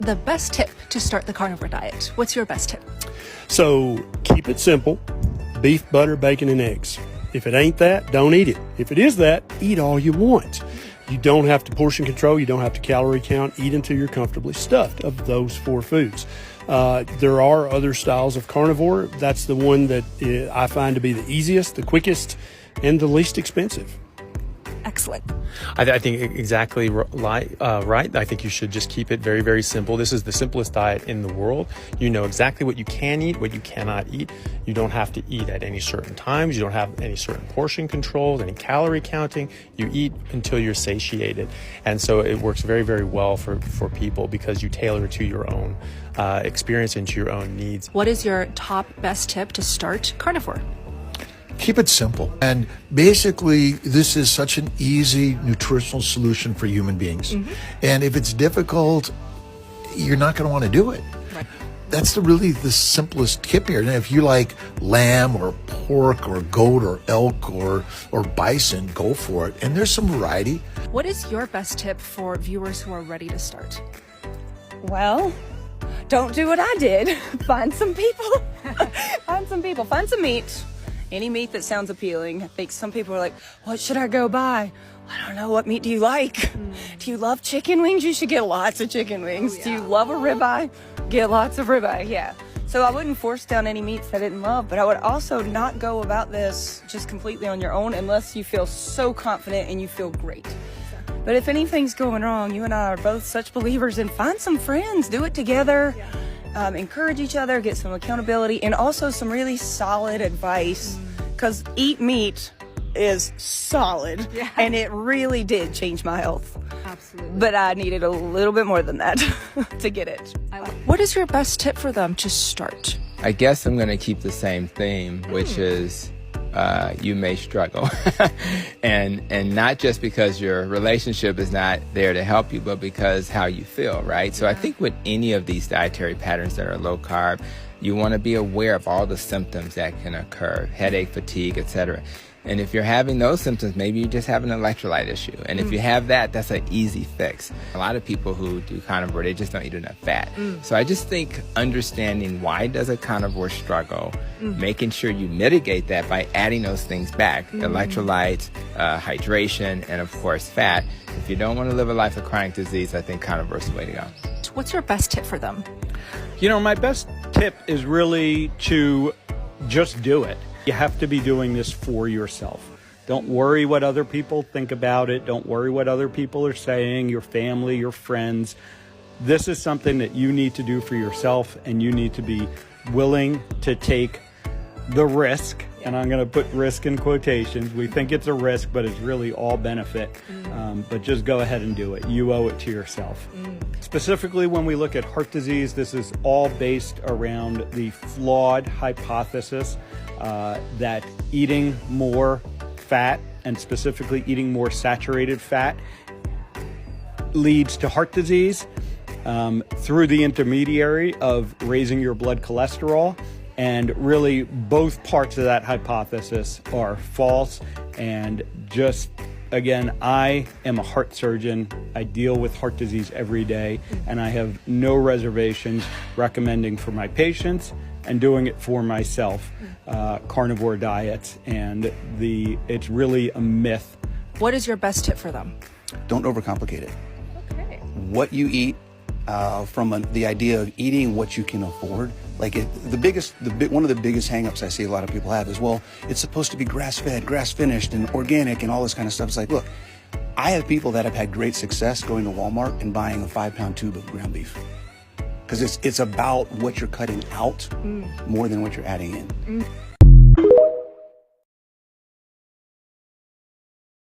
The best tip to start the carnivore diet. What's your best tip? So keep it simple. Beef, butter, bacon, and eggs. If it ain't that, don't eat it. If it is that, eat all you want. You don't have to portion control. You don't have to calorie count. Eat until you're comfortably stuffed of those 4 foods. There are other styles of carnivore. That's the one that I find to be the easiest, the quickest, and the least expensive. Excellent. I think exactly right. I think you should just keep it very, very simple. This is the simplest diet in the world. You know exactly what you can eat, what you cannot eat. You don't have to eat at any certain times. You don't have any certain portion controls, any calorie counting. You eat until you're satiated. And so it works very, very well for people because you tailor it to your own experience and to your own needs. What is your top best tip to start carnivore? Keep it simple. And basically, this is such an easy nutritional solution for human beings. And if it's difficult, you're not going to want to do it. Right. That's really the simplest tip here. And if you like lamb or pork or goat or elk or bison, go for it. And there's some variety. What is your best tip for viewers who are ready to start? Well, don't do what I did. Find some people. Find some meat. Any meat that sounds appealing. I think some people are like, what should I go buy? I don't know. What meat do you like? Do you love chicken wings? You should get lots of chicken wings. Do you love a ribeye? Get lots of ribeye, yeah. So I wouldn't force down any meats I didn't love, but I would also not go about this just completely on your own unless you feel so confident and you feel great. But if anything's going wrong, you and I are both such believers in find some friends, do it together. Encourage each other, get some accountability, and also some really solid advice, because eat meat is solid, and it really did change my health. Absolutely. But I needed a little bit more than that to get it. What is your best tip for them to start? I guess I'm going to keep the same theme, which is you may struggle. and not just because your relationship is not there to help you, but because how you feel, right? So I think with any of these dietary patterns that are low carb, you want to be aware of all the symptoms that can occur, headache, fatigue, etc. And if you're having those symptoms, maybe you just have an electrolyte issue. And if you have that, that's an easy fix. A lot of people who do carnivore, they just don't eat enough fat. So I just think understanding why does a carnivore struggle, making sure you mitigate that by adding those things back, electrolytes, hydration, and of course fat. If you don't want to live a life of chronic disease, I think carnivore is the way to go. What's your best tip for them? You know, my best tip is really to just do it. You have to be doing this for yourself. Don't worry what other people think about it. Don't worry what other people are saying, your family, your friends. This is something that you need to do for yourself, and you need to be willing to take the risk. And I'm going to put risk in quotations. We think it's a risk, but it's really all benefit. But just go ahead and do it. You owe it to yourself. Specifically, when we look at heart disease, this is all based around the flawed hypothesis that eating more fat, and specifically eating more saturated fat, leads to heart disease through the intermediary of raising your blood cholesterol. And really, both parts of that hypothesis are false. And just, again, I am a heart surgeon. I deal with heart disease every day, and I have no reservations recommending for my patients and doing it for myself, carnivore diets. And it's really a myth. What is your best tip for them? Don't overcomplicate it. Okay. What you eat, from the idea of eating what you can afford. Like one of the biggest hangups I see a lot of people have is, well, it's supposed to be grass-fed, grass-finished, and organic, and all this kind of stuff. It's like, look, I have people that have had great success going to Walmart and buying a 5-pound tube of ground beef, because it's about what you're cutting out more than what you're adding in.